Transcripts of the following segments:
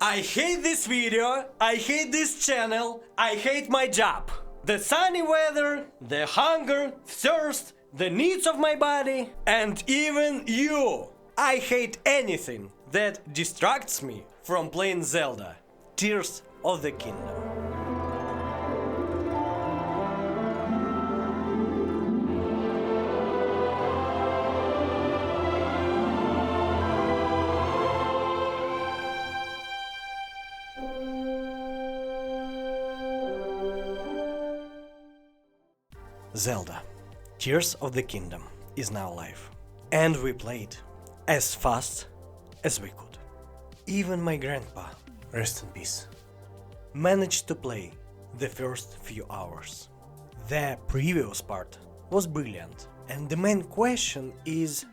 I hate this video, I hate this channel, I hate my job. The sunny weather, the hunger, thirst, the needs of my body, and even you. I hate anything that distracts me from playing Zelda Tears of the Kingdom. Zelda Tears of the Kingdom is now live, and we played as fast as we could. Even my grandpa, rest in peace, managed to play the first few hours. The previous part was brilliant, and the main question is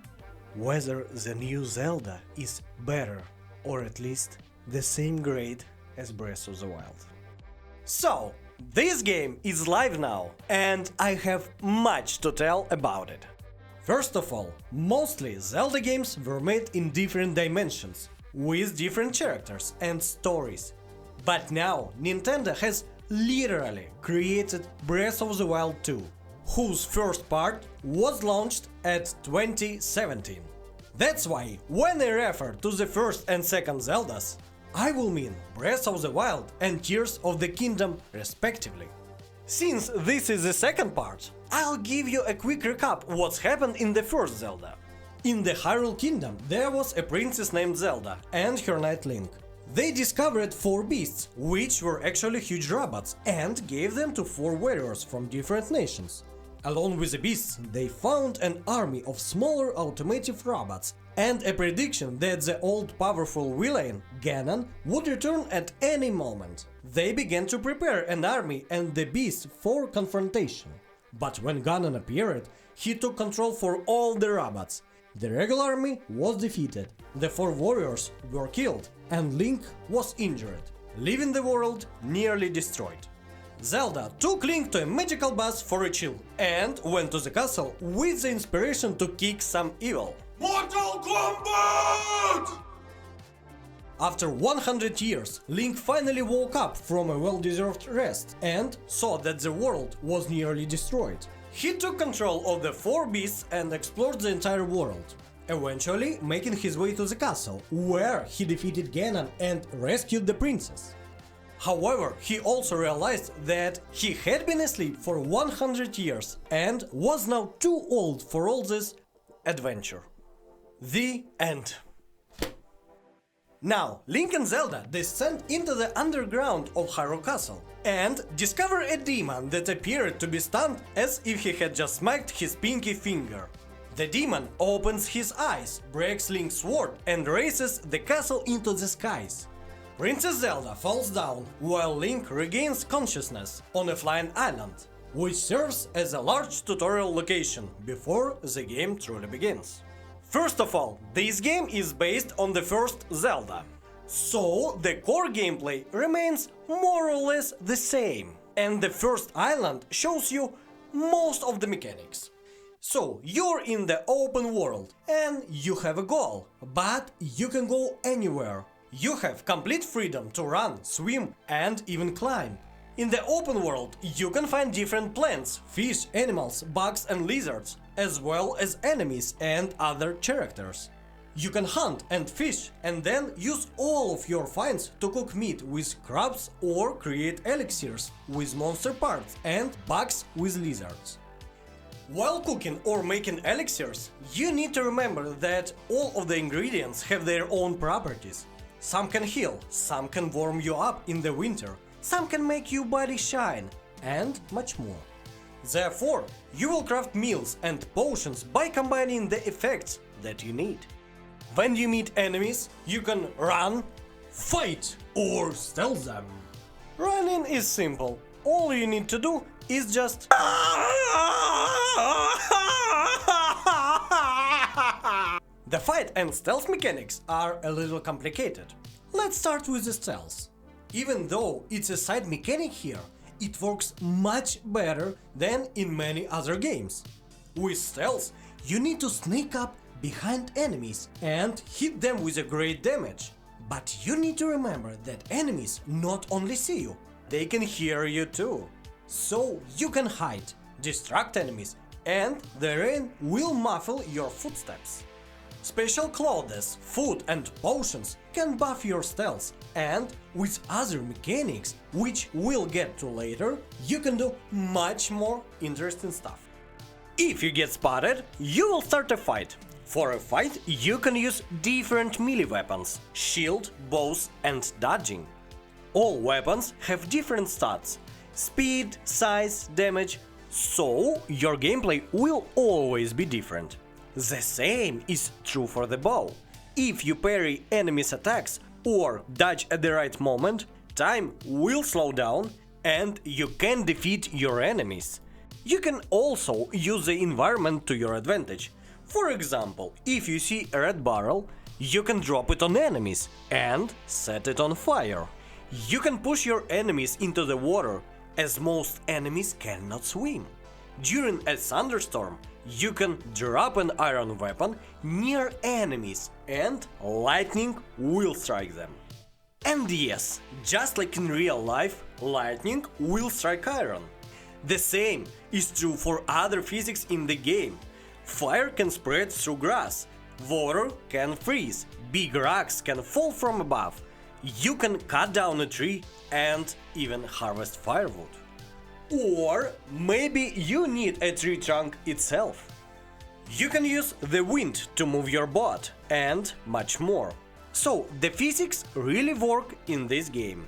whether the new Zelda is better or at least the same grade as Breath of the Wild. So, this game is live now, and I have much to tell about it. First of all, mostly Zelda games were made in different dimensions, with different characters and stories. But now Nintendo has literally created Breath of the Wild 2, whose first part was launched at 2017. That's why when I refer to the first and second Zeldas, I will mean Breath of the Wild and Tears of the Kingdom respectively. Since this is the second part, I'll give you a quick recap what's happened in the first Zelda. In the Hyrule Kingdom there was a princess named Zelda and her knight Link. They discovered 4 beasts, which were actually huge robots, and gave them to 4 warriors from different nations. Along with the beasts, they found an army of smaller automated robots and a prediction that the old powerful villain, Ganon, would return at any moment. They began to prepare an army and the beasts for confrontation. But when Ganon appeared, he took control for all the robots. The regular army was defeated, the 4 warriors were killed, and Link was injured, leaving the world nearly destroyed. Zelda took Link to a magical bus for a chill and went to the castle with the inspiration to kick some evil. Mortal Kombat! After 100 years, Link finally woke up from a well-deserved rest and saw that the world was nearly destroyed. He took control of the 4 beasts and explored the entire world, eventually making his way to the castle, where he defeated Ganon and rescued the princess. However, he also realized that he had been asleep for 100 years and was now too old for all this adventure. The end. Now, Link and Zelda descend into the underground of Hyrule Castle and discover a demon that appeared to be stunned as if he had just smacked his pinky finger. The demon opens his eyes, breaks Link's sword and raises the castle into the skies. Princess Zelda falls down while Link regains consciousness on a flying island, which serves as a large tutorial location before the game truly begins. First of all, this game is based on the first Zelda, so the core gameplay remains more or less the same, and the first island shows you most of the mechanics. So you're in the open world and you have a goal, but you can go anywhere. You have complete freedom to run, swim and even climb. In the open world you can find different plants, fish, animals, bugs and lizards, as well as enemies and other characters. You can hunt and fish and then use all of your finds to cook meat with crabs or create elixirs with monster parts and bugs with lizards. While cooking or making elixirs, you need to remember that all of the ingredients have their own properties. Some can heal, some can warm you up in the winter, some can make your body shine, and much more. Therefore, you will craft meals and potions by combining the effects that you need. When you meet enemies, you can run, fight, or stealth them. Running is simple. All you need to do is just... The fight and stealth mechanics are a little complicated. Let's start with the stealth. Even though it's a side mechanic here, it works much better than in many other games. With stealth, you need to sneak up behind enemies and hit them with a great damage. But you need to remember that enemies not only see you, they can hear you too. So you can hide, distract enemies, and the rain will muffle your footsteps. Special clothes, food and potions can buff your stealth, and with other mechanics, which we'll get to later, you can do much more interesting stuff. If you get spotted, you will start a fight. For a fight, you can use different melee weapons, shield, bows and dodging. All weapons have different stats, speed, size, damage, so your gameplay will always be different. The same is true for the bow. If you parry enemies' attacks or dodge at the right moment, time will slow down and you can defeat your enemies. You can also use the environment to your advantage. For example, if you see a red barrel, you can drop it on enemies and set it on fire. You can push your enemies into the water, as most enemies cannot swim. During a thunderstorm, you can drop an iron weapon near enemies and lightning will strike them. And yes, just like in real life, lightning will strike iron. The same is true for other physics in the game. Fire can spread through grass, water can freeze, big rocks can fall from above, you can cut down a tree and even harvest firewood. Or maybe you need a tree trunk itself. You can use the wind to move your boat and much more. So the physics really work in this game.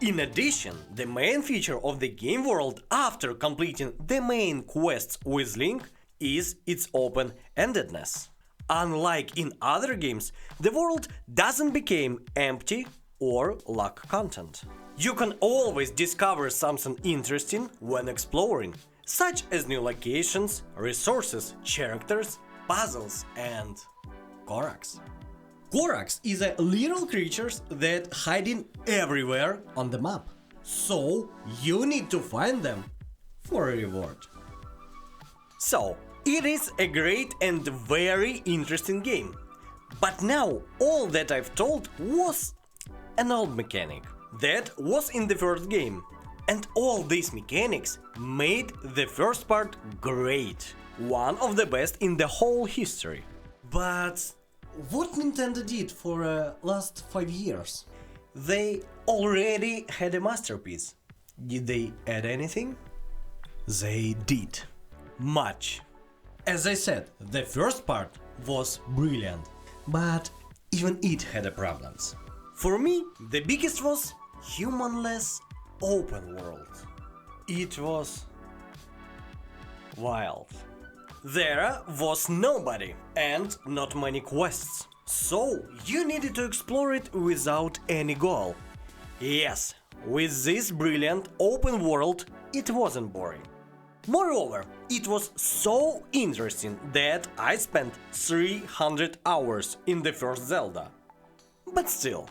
In addition, the main feature of the game world after completing the main quests with Link is its open-endedness. Unlike in other games, the world doesn't become empty or lack content. You can always discover something interesting when exploring, such as new locations, resources, characters, puzzles and Koraks. Koraks is a little creatures that hiding everywhere on the map. So you need to find them for a reward. So it is a great and very interesting game. But now all that I've told was an old mechanic that was in the first game. And all these mechanics made the first part great, one of the best in the whole history. But what Nintendo did for last 5 years? They already had a masterpiece. Did they add anything? They did. Much. As I said, the first part was brilliant, but even it had problems. For me, the biggest was humanless open world. It was wild. There was nobody and not many quests, so you needed to explore it without any goal. Yes, with this brilliant open world, it wasn't boring. Moreover, it was so interesting that I spent 300 hours in the first Zelda. But still,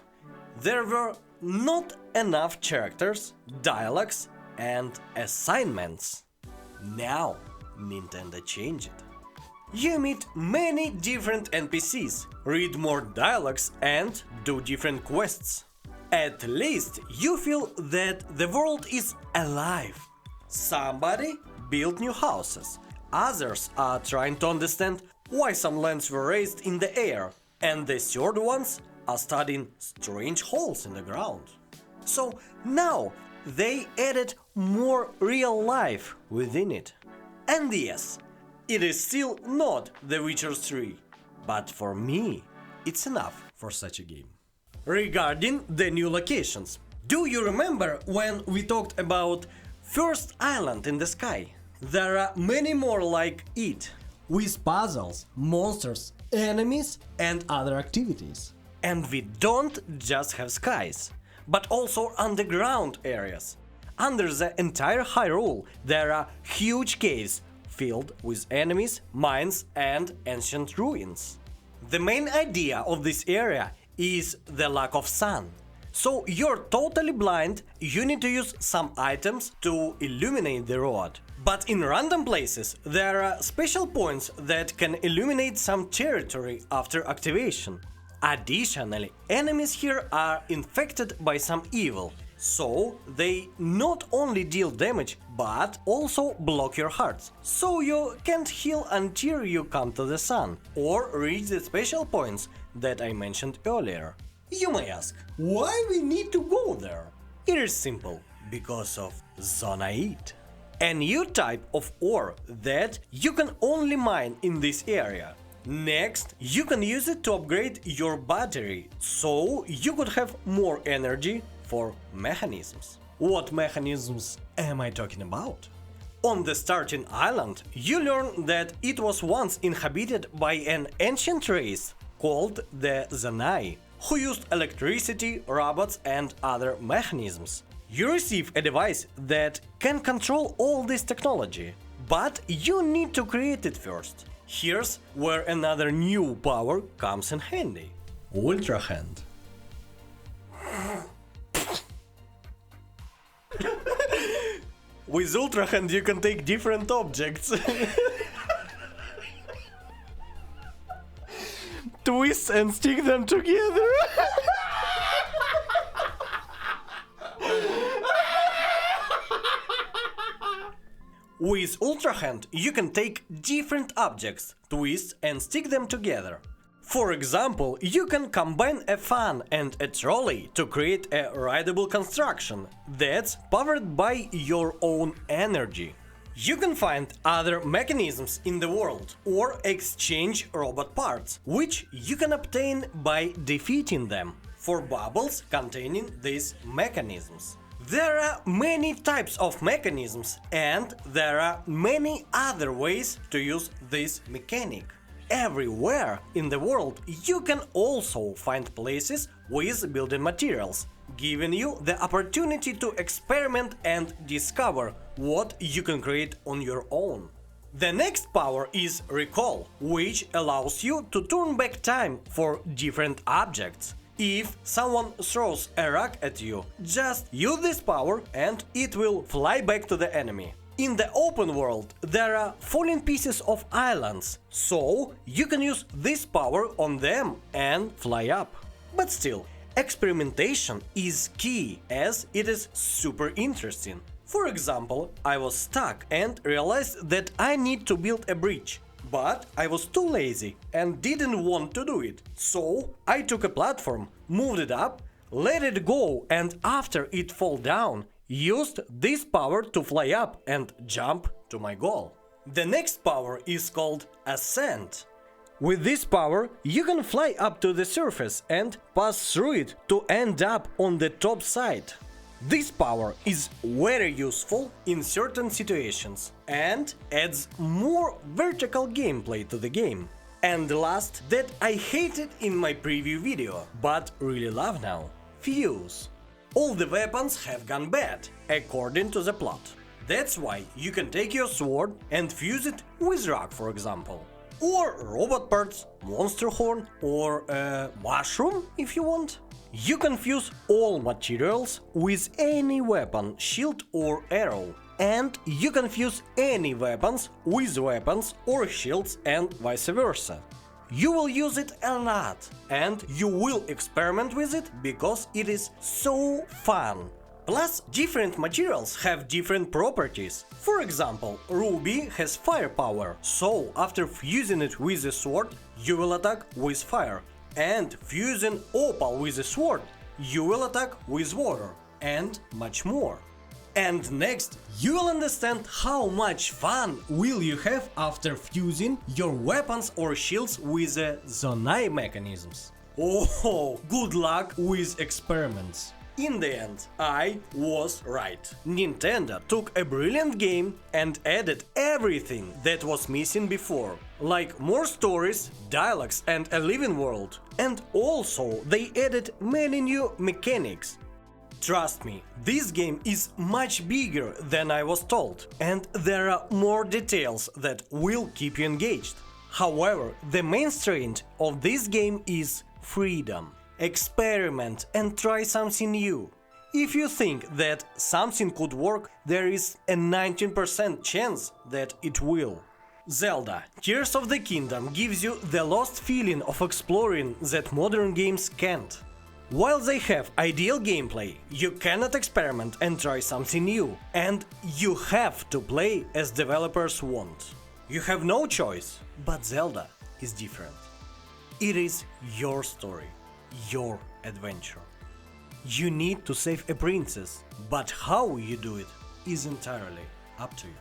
there were not enough characters, dialogues and assignments. Now, Nintendo changed it. You meet many different NPCs, read more dialogues and do different quests. At least you feel that the world is alive. Somebody built new houses, others are trying to understand why some lands were raised in the air, and the third ones are studying strange holes in the ground. So now they added more real life within it. And yes, it is still not The Witcher 3, but for me, it's enough for such a game. Regarding the new locations, do you remember when we talked about first island in the sky? There are many more like it, with puzzles, monsters, enemies and other activities. And we don't just have skies, but also underground areas. Under the entire Hyrule there are huge caves filled with enemies, mines and ancient ruins. The main idea of this area is the lack of sun. So you're totally blind, you need to use some items to illuminate the road. But in random places there are special points that can illuminate some territory after activation. Additionally, enemies here are infected by some evil, so they not only deal damage but also block your hearts, so you can't heal until you come to the sun or reach the special points that I mentioned earlier. You may ask, why we need to go there? It is simple, because of Zonaite, a new type of ore that you can only mine in this area. Next, you can use it to upgrade your battery, so you could have more energy for mechanisms. What mechanisms am I talking about? On the starting island, you learn that it was once inhabited by an ancient race called the Zanai, who used electricity, robots and other mechanisms. You receive a device that can control all this technology, but you need to create it first. Here's where another new power comes in handy. Ultra Hand. With Ultra Hand you can take different objects. Twist and stick them together. With Ultra Hand you can take different objects, twist and stick them together. For example, you can combine a fan and a trolley to create a rideable construction that's powered by your own energy. You can find other mechanisms in the world or exchange robot parts, which you can obtain by defeating them, for bubbles containing these mechanisms. There are many types of mechanisms and there are many other ways to use this mechanic. Everywhere in the world you can also find places with building materials, giving you the opportunity to experiment and discover what you can create on your own. The next power is Recall, which allows you to turn back time for different objects. If someone throws a rock at you, just use this power and it will fly back to the enemy. In the open world there are falling pieces of islands, so you can use this power on them and fly up. But still, experimentation is key as it is super interesting. For example, I was stuck and realized that I need to build a bridge. But I was too lazy and didn't want to do it. So I took a platform, moved it up, let it go, and after it fall down, used this power to fly up and jump to my goal. The next power is called Ascent. With this power, you can fly up to the surface and pass through it to end up on the top side. This power is very useful in certain situations and adds more vertical gameplay to the game. And last, that I hated in my preview video, but really love now. Fuse. All the weapons have gone bad, according to the plot. That's why you can take your sword and fuse it with rock, for example. Or robot parts, monster horn, or a mushroom if you want. You can fuse all materials with any weapon, shield or arrow. And you can fuse any weapons with weapons or shields and vice versa. You will use it a lot and you will experiment with it because it is so fun. Plus, different materials have different properties. For example, ruby has firepower, so after fusing it with a sword, you will attack with fire. And fusing opal with a sword, you will attack with water, and much more. And next, you will understand how much fun will you have after fusing your weapons or shields with the Zonai mechanisms. Oh, good luck with experiments. In the end, I was right. Nintendo took a brilliant game and added everything that was missing before, like more stories, dialogues and a living world. And also they added many new mechanics. Trust me, this game is much bigger than I was told, and there are more details that will keep you engaged. However, the main strength of this game is freedom. Experiment and try something new. If you think that something could work, there is a 19% chance that it will. Zelda Tears of the Kingdom gives you the lost feeling of exploring that modern games can't. While they have ideal gameplay, you cannot experiment and try something new, and you have to play as developers want. You have no choice, but Zelda is different. It is your story, your adventure. You need to save a princess, but how you do it is entirely up to you.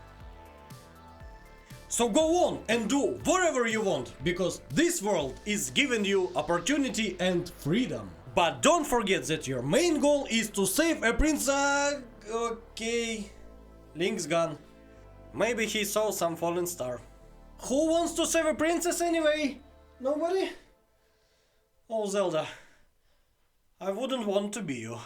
So go on and do whatever you want, because this world is giving you opportunity and freedom. But don't forget that your main goal is to save a princess. Okay, Link's gone. Maybe he saw some fallen star. Who wants to save a princess anyway? Nobody? Oh, Zelda, I wouldn't want to be you.